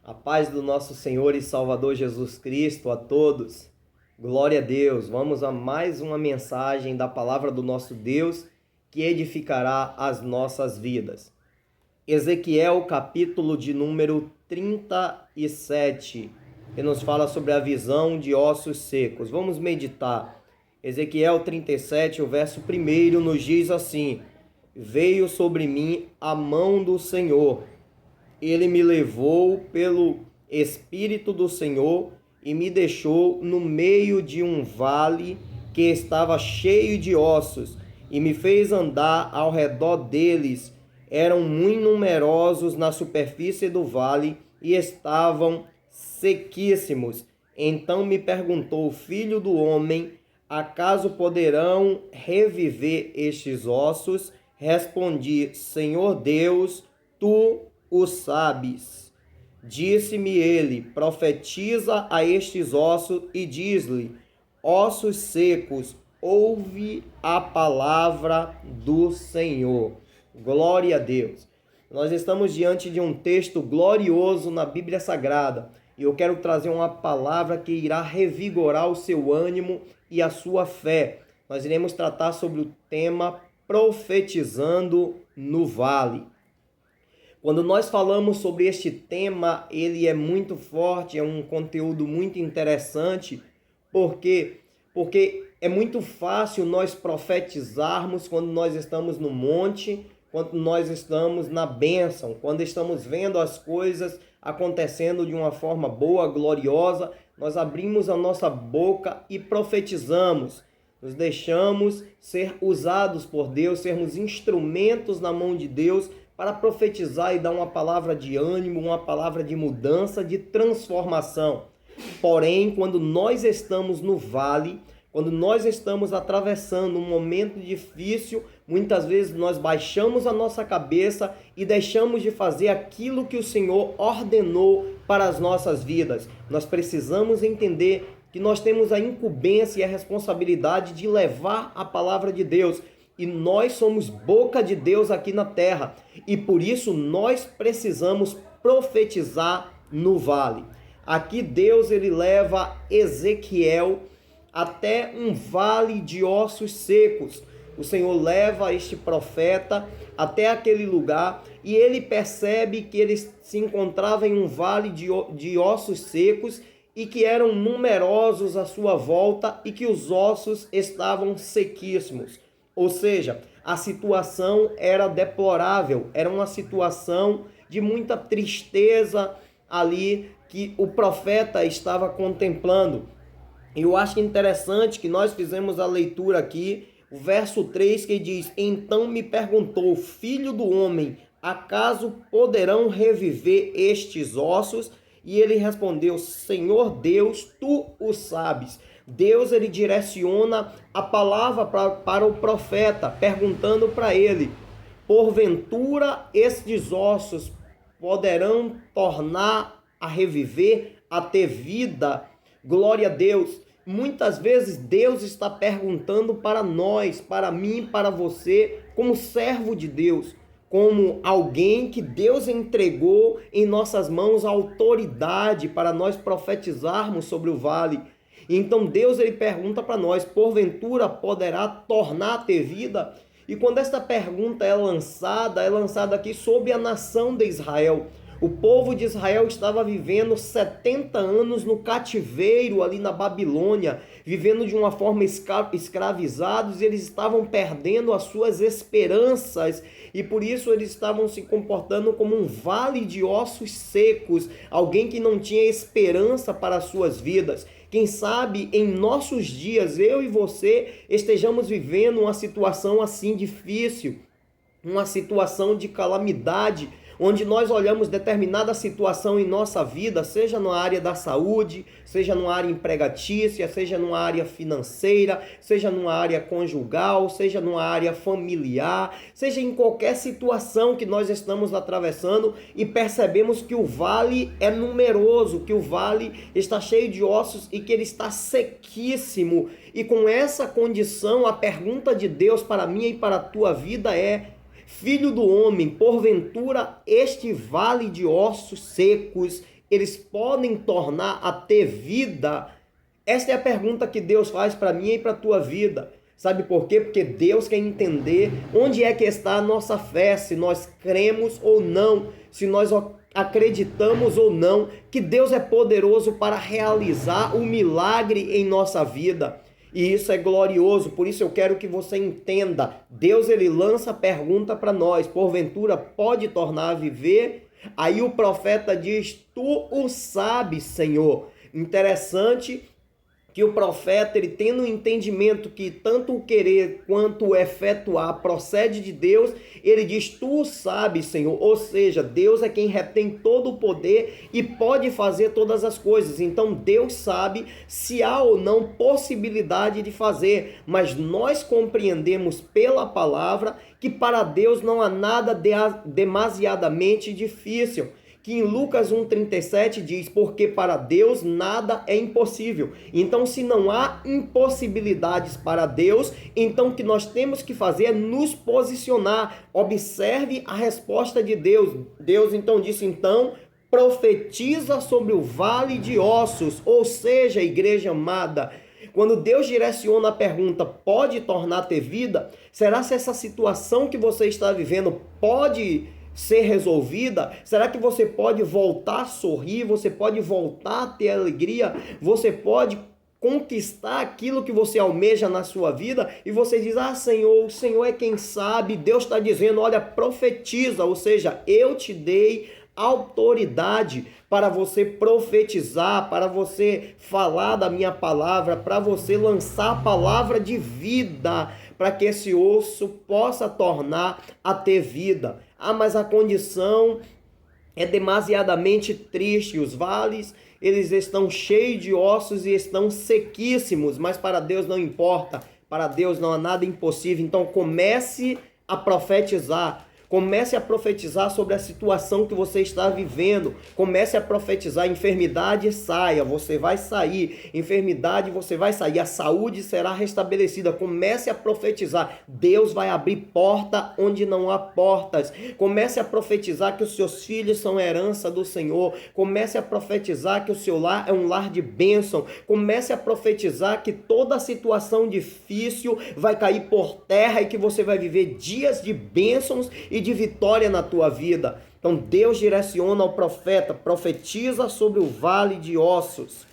A paz do nosso Senhor e Salvador Jesus Cristo a todos. Glória a Deus. Vamos a mais uma mensagem da palavra do nosso Deus que edificará as nossas vidas. Ezequiel, capítulo de número 37, que nos fala sobre a visão de ossos secos. Vamos meditar. Ezequiel 37, o verso 1 nos diz assim: Veio sobre mim a mão do Senhor. Ele me levou pelo Espírito do Senhor e me deixou no meio de um vale que estava cheio de ossos, e me fez andar ao redor deles. Eram muito numerosos na superfície do vale e estavam sequíssimos. Então me perguntou: Filho do homem, acaso poderão reviver estes ossos? Respondi: Senhor Deus, tu o sabes. Disse-me ele: profetiza a estes ossos e diz-lhe: ossos secos, ouve a palavra do Senhor. Glória a Deus. Nós estamos diante de um texto glorioso na Bíblia Sagrada e eu quero trazer uma palavra que irá revigorar o seu ânimo e a sua fé. Nós iremos tratar sobre o tema profetizando no vale. Quando nós falamos sobre este tema, ele é muito forte, é um conteúdo muito interessante, porque é muito fácil nós profetizarmos quando nós estamos no monte, quando nós estamos na bênção, quando estamos vendo as coisas acontecendo de uma forma boa, gloriosa, nós abrimos a nossa boca e profetizamos. Nos deixamos ser usados por Deus, sermos instrumentos na mão de Deus para profetizar e dar uma palavra de ânimo, uma palavra de mudança, de transformação. Porém, quando nós estamos no vale, quando nós estamos atravessando um momento difícil, muitas vezes nós baixamos a nossa cabeça e deixamos de fazer aquilo que o Senhor ordenou para as nossas vidas. Nós precisamos entender que nós temos a incumbência e a responsabilidade de levar a palavra de Deus. E nós somos boca de Deus aqui na terra. E por isso nós precisamos profetizar no vale. Aqui Deus ele leva Ezequiel até um vale de ossos secos. O Senhor leva este profeta até aquele lugar e ele percebe que ele se encontrava em um vale de ossos secos e que eram numerosos à sua volta e que os ossos estavam sequíssimos. Ou seja, a situação era deplorável, era uma situação de muita tristeza ali que o profeta estava contemplando. Eu acho interessante que nós fizemos a leitura aqui, o verso 3 que diz: Então me perguntou, filho do homem, acaso poderão reviver estes ossos? E ele respondeu: Senhor Deus, tu o sabes. Deus ele direciona a palavra para o profeta, perguntando para ele: porventura estes ossos poderão tornar a reviver, a ter vida? Glória a Deus. Muitas vezes Deus está perguntando para nós, para mim, para você, como servo de Deus, como alguém que Deus entregou em nossas mãos a autoridade para nós profetizarmos sobre o vale. Então Deus ele pergunta para nós: porventura poderá tornar a ter vida? E quando esta pergunta é lançada aqui sobre a nação de Israel. O povo de Israel estava vivendo 70 anos no cativeiro ali na Babilônia, vivendo de uma forma escravizados, e eles estavam perdendo as suas esperanças, e por isso eles estavam se comportando como um vale de ossos secos, alguém que não tinha esperança para as suas vidas. Quem sabe em nossos dias, eu e você, estejamos vivendo uma situação assim difícil, uma situação de calamidade, onde nós olhamos determinada situação em nossa vida, seja na área da saúde, seja numa área empregatícia, seja numa área financeira, seja numa área conjugal, seja numa área familiar, seja em qualquer situação que nós estamos atravessando e percebemos que o vale é numeroso, que o vale está cheio de ossos e que ele está sequíssimo. E com essa condição, a pergunta de Deus para a minha e para a tua vida é: Filho do homem, porventura este vale de ossos secos eles podem tornar a ter vida? Essa é a pergunta que Deus faz para mim e para a tua vida. Sabe por quê? Porque Deus quer entender onde é que está a nossa fé, se nós cremos ou não, se nós acreditamos ou não, que Deus é poderoso para realizar o milagre em nossa vida. E isso é glorioso, por isso eu quero que você entenda. Deus, ele lança a pergunta para nós: porventura pode tornar a viver? Aí o profeta diz: tu o sabes, Senhor. Interessante que o profeta, ele tendo um entendimento que tanto o querer quanto o efetuar procede de Deus, ele diz: tu sabes, Senhor. Ou seja, Deus é quem retém todo o poder e pode fazer todas as coisas. Então Deus sabe se há ou não possibilidade de fazer, mas nós compreendemos pela palavra que para Deus não há nada demasiadamente difícil. Que em Lucas 1,37 diz: porque para Deus nada é impossível. Então, se não há impossibilidades para Deus, então o que nós temos que fazer é nos posicionar. Observe a resposta de Deus. Deus então disse: então, profetiza sobre o vale de ossos. Ou seja, igreja amada, quando Deus direciona a pergunta: pode tornar a ter vida? Será que essa situação que você está vivendo pode ser resolvida? Será que você pode voltar a sorrir? Você pode voltar a ter alegria? Você pode conquistar aquilo que você almeja na sua vida? E você diz: ah, Senhor, o Senhor é quem sabe. Deus está dizendo: olha, profetiza. Ou seja, eu te dei autoridade para você profetizar, para você falar da minha palavra, para você lançar a palavra de vida, para que esse osso possa tornar a ter vida. Ah, mas a condição é demasiadamente triste. Os vales, eles estão cheios de ossos e estão sequíssimos, mas para Deus não importa. Para Deus não há nada impossível. Então comece a profetizar. Comece a profetizar sobre a situação que você está vivendo. Comece a profetizar: enfermidade saia, você vai sair. Enfermidade, você vai sair. A saúde será restabelecida. Comece a profetizar: Deus vai abrir porta onde não há portas. Comece a profetizar que os seus filhos são herança do Senhor. Comece a profetizar que o seu lar é um lar de bênção. Comece a profetizar que toda situação difícil vai cair por terra e que você vai viver dias de bênçãos e de vitória na tua vida. Então Deus direciona ao profeta: profetiza sobre o vale de ossos.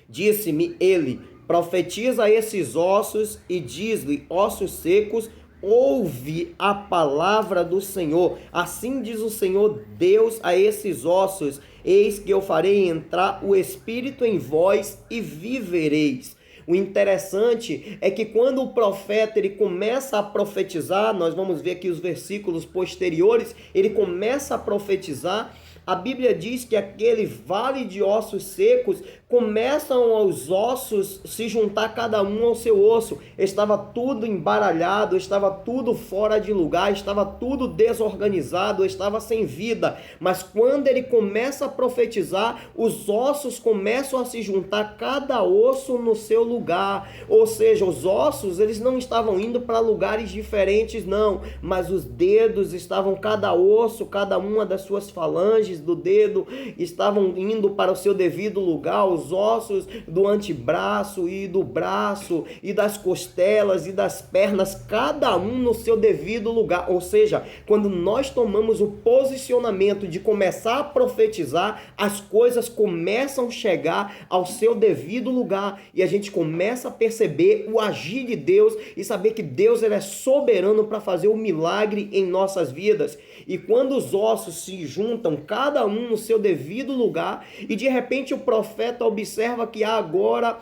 Disse-me ele: profetiza a esses ossos e diz-lhe: ossos secos, ouve a palavra do Senhor. Assim diz o Senhor Deus a esses ossos: eis que eu farei entrar o espírito em vós e vivereis. O interessante é que quando o profeta ele começa a profetizar, nós vamos ver aqui os versículos posteriores, ele começa a profetizar. A Bíblia diz que aquele vale de ossos secos, começam os ossos se juntar cada um ao seu osso. Estava tudo embaralhado, estava tudo fora de lugar, estava tudo desorganizado, estava sem vida. Mas quando ele começa a profetizar, os ossos começam a se juntar, cada osso no seu lugar. Ou seja, os ossos, eles não estavam indo para lugares diferentes, não, mas os dedos estavam, cada osso, cada uma das suas falanges do dedo estavam indo para o seu devido lugar. Os ossos do antebraço e do braço e das costelas e das pernas, cada um no seu devido lugar. Ou seja, quando nós tomamos o posicionamento de começar a profetizar, as coisas começam a chegar ao seu devido lugar e a gente começa a perceber o agir de Deus e saber que Deus ele é soberano para fazer o milagre em nossas vidas. E quando os ossos se juntam, cada um no seu devido lugar, e de repente o profeta observa que há agora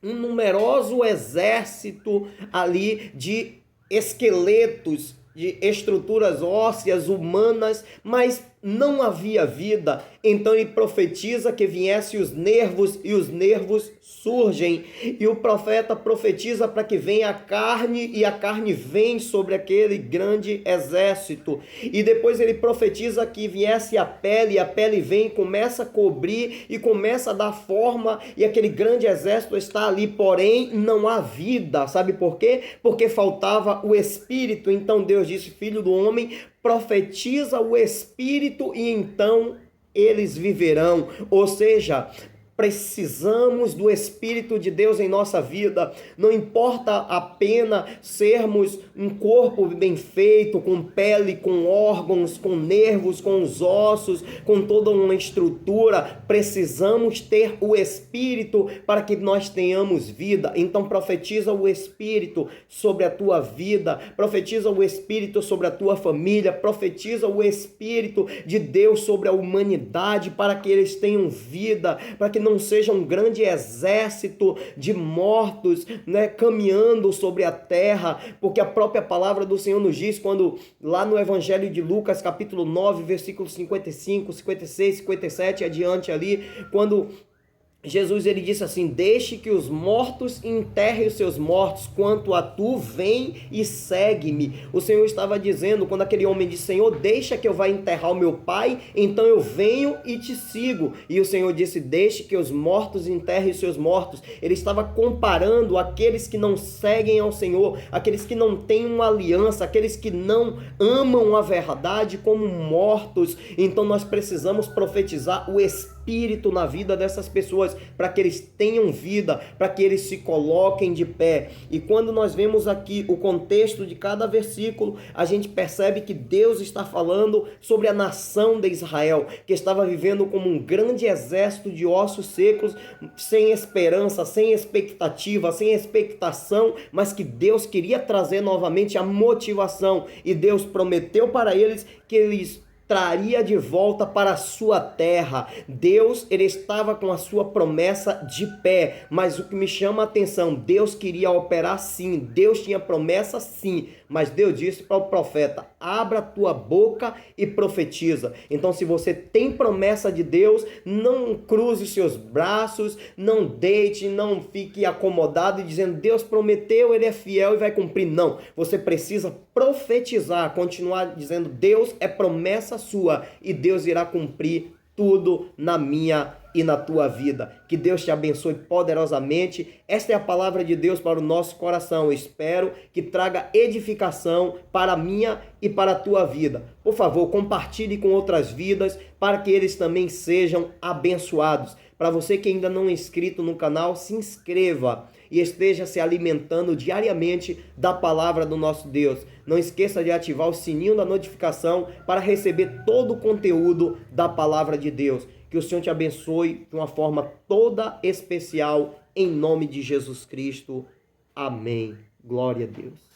um numeroso exército ali de esqueletos, de estruturas ósseas humanas, mas não havia vida. Então ele profetiza que viessem os nervos e os nervos surgem. E o profeta profetiza para que venha a carne e a carne vem sobre aquele grande exército. E depois ele profetiza que viesse a pele e a pele vem, começa a cobrir e começa a dar forma e aquele grande exército está ali, porém não há vida. Sabe por quê? Porque faltava o espírito. Então Deus disse: filho do homem, profetiza o espírito e então eles viverão. Ou seja, precisamos do Espírito de Deus em nossa vida. Não importa apenas sermos um corpo bem feito, com pele, com órgãos, com nervos, com os ossos, com toda uma estrutura. Precisamos ter o Espírito para que nós tenhamos vida. Então profetiza o Espírito sobre a tua vida, profetiza o Espírito sobre a tua família, profetiza o Espírito de Deus sobre a humanidade para que eles tenham vida, para que não seja um grande exército de mortos, né, caminhando sobre a terra, porque a própria palavra do Senhor nos diz, quando lá no Evangelho de Lucas, capítulo 9, versículos 55, 56, 57 adiante ali, quando Jesus ele disse assim: deixe que os mortos enterrem os seus mortos, quanto a tu, vem e segue-me. O Senhor estava dizendo, quando aquele homem disse: Senhor, deixa que eu vá enterrar o meu pai, então eu venho e te sigo. E o Senhor disse: deixe que os mortos enterrem os seus mortos. Ele estava comparando aqueles que não seguem ao Senhor, aqueles que não têm uma aliança, aqueles que não amam a verdade, como mortos. Então nós precisamos profetizar o Espírito na vida dessas pessoas, para que eles tenham vida, para que eles se coloquem de pé. E quando nós vemos aqui o contexto de cada versículo, a gente percebe que Deus está falando sobre a nação de Israel, que estava vivendo como um grande exército de ossos secos, sem esperança, sem expectativa, sem expectação, mas que Deus queria trazer novamente a motivação. E Deus prometeu para eles que eles traria de volta para a sua terra. Deus, ele estava com a sua promessa de pé, mas o que me chama a atenção, Deus queria operar sim, Deus tinha promessa sim, mas Deus disse para o profeta: abra a tua boca e profetiza. Então, se você tem promessa de Deus, não cruze seus braços, não deite, não fique acomodado e dizendo: Deus prometeu, ele é fiel e vai cumprir. Não, você precisa profetizar, continuar dizendo: Deus, é promessa sua e Deus irá cumprir tudo na minha e na tua vida. Que Deus te abençoe poderosamente. Esta é a palavra de Deus para o nosso coração. Eu espero que traga edificação para a minha e para a tua vida. Por favor, compartilhe com outras vidas para que eles também sejam abençoados. Para você que ainda não é inscrito no canal, se inscreva e esteja se alimentando diariamente da palavra do nosso Deus. Não esqueça de ativar o sininho da notificação para receber todo o conteúdo da palavra de Deus. Que o Senhor te abençoe de uma forma toda especial, em nome de Jesus Cristo. Amém. Glória a Deus.